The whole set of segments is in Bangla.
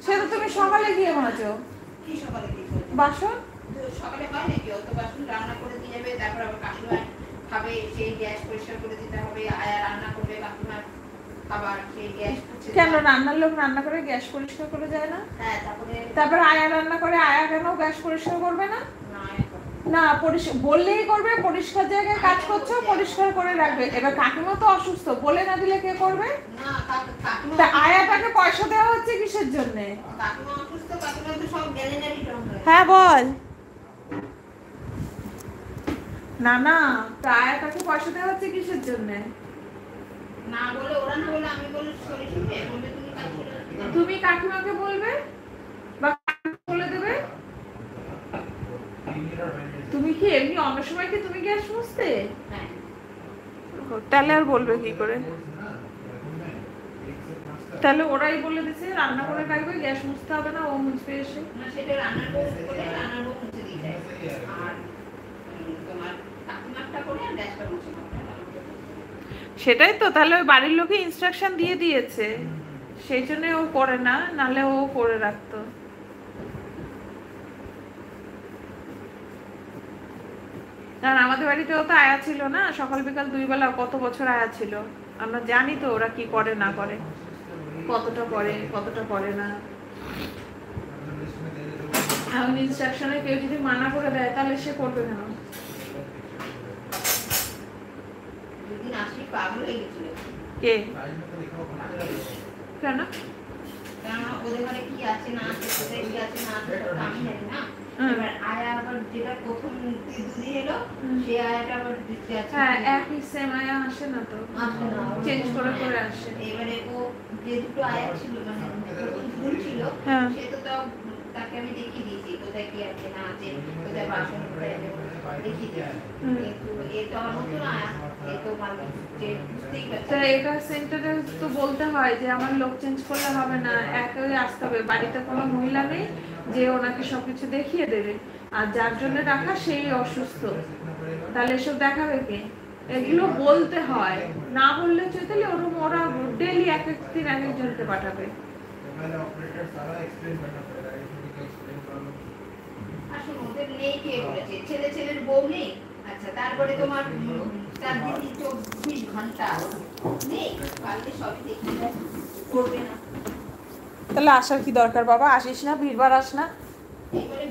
সেটা তুমি সকালে গিয়ে মাজো। কি সকালে কি বাসন সকালে হয় নাকি? অত বাসন রান্না করে দিয়ে যাবে, তারপর আবার কাকিমা খাবে, সেই গ্যাস পরিষ্কার করে দিতে হবে। আয়া রান্না করবে, কাকিমার খাবার, সেই গ্যাস পরিষ্কার। কেন রান্নার লোক রান্না করে গ্যাস পরিষ্কার করে যায় না? হ্যাঁ, তারপর আয়া রান্না করে, আয়া কেন গ্যাস পরিষ্কার করবে না? না, বললেই করবে। পরিষ্কার জায়গায় কাজ করছো, পরিষ্কার করে রাখবে। এবার কাকিমা তো অসুস্থ, বলে না দিলে কে করবে? তা আয়াটাকে পয়সা দেওয়া হচ্ছে কিসের জন্য? হ্যাঁ বল। না না, তা আয়াটাকে পয়সা দেওয়া হচ্ছে কিসের জন্য? না বলে ওরা না বলে আমি বলে তুমি কাকিমাকে বলবে বা বলে দেবে। তুমি কি এমনি অন্য সময় কি তুমি গ্যাস মুছতে? হ্যাঁ, তাহলে আর বলবে কি করে? তাহলে ওরাই বলে দিছে রান্না করে রাখবে, গ্যাস মুছতে হবে না, ও মুছবে এসে। না, সেটা রান্নার বউ করে রান্নার বউ মুছে দিয়ে যায়। আর তোমার কাকিমারটা করে আর গ্যাসটা মুছে দেয়। সেটাই তো, তাহলে ওই বাড়ির লোকে ইনস্ট্রাকশন দিয়ে দিয়েছে, সেই জন্য ও করে না, নাহলে ও করে রাখতো। কারণ আমাদের বাড়িতেও তো আয়া ছিল না, সকাল বিকাল 2 বেলা কত বছর আয়া ছিল। আমরা জানি তো ওরা কি করে না করে, কতটা করে কতটা করে না। এখন ইনস্ট্রাকশনে কেউ যদি মানা করে দেয় তাহলে সে করবে কেন? দুদিন আসি পাগল হয়ে গেছিল। কে? কেন? কারণ ওদের ঘরে কি আছে না আছে, কোথায় কি আছে না আছে সব আমি জানি না। এবার আয়া আবার যেটা প্রথম দিদি এলো, সেই আয়াটা আবার দিতে আছে। হ্যাঁ, একই সেম আয়া আসে না তো, আসে না, চেঞ্জ করে করে আসে। এবারে ও যে দুটো আয়া ছিল, মানে প্রথম ভুল ছিল, সে তো তাকে আমি দেখিয়ে দিয়েছি কোথায় কি আছে না আছে, কোথায় বাসন কোথায় দেখিয়ে দিয়েছি। কিন্তু এ তো আমার মতো না, এ তো ভালো বুঝতেই পারছে। এটা সেন্টারে তো বলতে হয় যে আমার লোক চেঞ্জ করলে হবে না, একই আসতে হবে। বাড়িতে কোনো মহিলা নেই যে ওনাকে সবকিছু দেখিয়ে দেবে, আর যার জন্য রাখা সেই অসুস্থ, তাহলে এসব দেখাবে কে? এগুলো বলতে হয়, না বললে চলে। ওরা ডেলি এক এক দিন এক একজনকে পাঠাবে। আসলে ওদের নেই, কে বলেছে ছেলে ছেলের বউ নেই? আচ্ছা, তারপরে তোমার তার দিদি 24 ঘন্টা নেই, পারলে সবই দেখে করবে না। তাহলে আসার কি দরকার বাবা? আসিস না, ভিড়বার আস না। এইবারে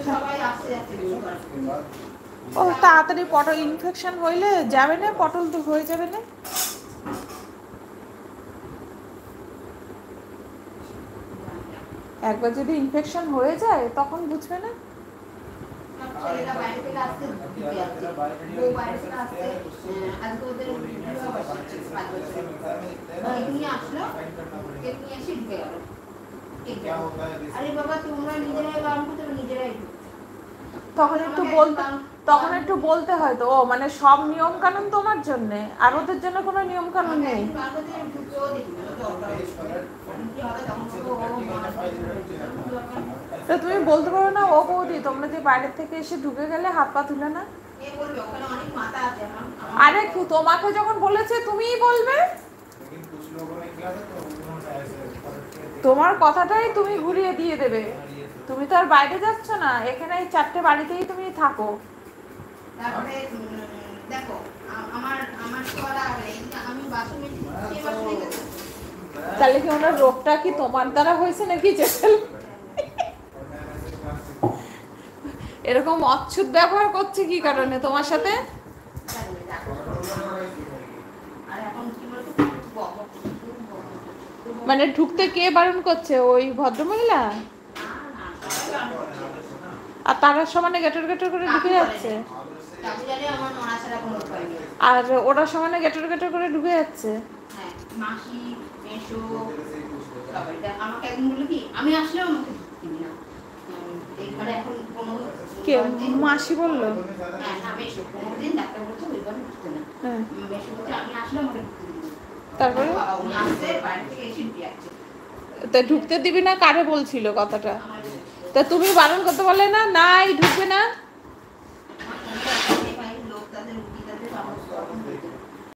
সবাই আসতে যাচ্ছে। ও তাড়াতাড়ি পটল ইনফেকশন হইলে যাবে না, পটল তো হয়ে যাবে না। একবার যদি ইনফেকশন হয়ে যায় তখন বুঝবে না। ছেলেরা বাইরে থেকে আসতে দিতে যাচ্ছে, বউ বাইরে থেকে আসতে আজকে ওদের নিয়ে আসলো, কেক নিয়ে এসে ঢুকে গেল। আরে বাবা, তোমরা নিজেরাই বারণ করতে হবে, নিজেরাই তখন একটু বলতে হয় তো। ও মানে সব নিয়ম কানুন তোমার জন্য, আর ওদের জন্য কোনো নিয়ম কানুন নেই। তো তুমি বলতে পারো না, ও বৌদি তোমরা যে বাইরের থেকে এসে ঢুকে গেলে হাত পা তুলে না? আরে তোমাকে যখন বলেছে তুমিই বলবে, তোমার কথাটাই তুমি ঘুরিয়ে দিয়ে দেবে। তুমি তো আর বাইরে যাচ্ছ না, এখানে এই 4টে বাড়িতেই তুমি থাকো। তারপরে দেখো, আমার তো আর আমি বাসন মেজে তাহলে কি ওনার রোগটা কি তোমার দ্বারা হয়েছে নাকি? এরকম অচ্ছুত ব্যবহার করছে কি কারণে তোমার সাথে? মানে ঢুকতে কে বারণ করছে? ওই ভদ্রমহিলা? আর তারা সমানে গেটর গেটর করে ঢুকে যাচ্ছে, আর ওরা সমানে গেটর গেটর করে ঢুকে যাচ্ছে। আমাকে একদিন বললো কি, আমি আসলেও আমাকে কে মাসি বললো? তারপরে তা ঢুকতে দিবি না কারে বলছিল কথাটা? তা তুমি বারণ করতে পারলে না? নাই ঢুকবে না।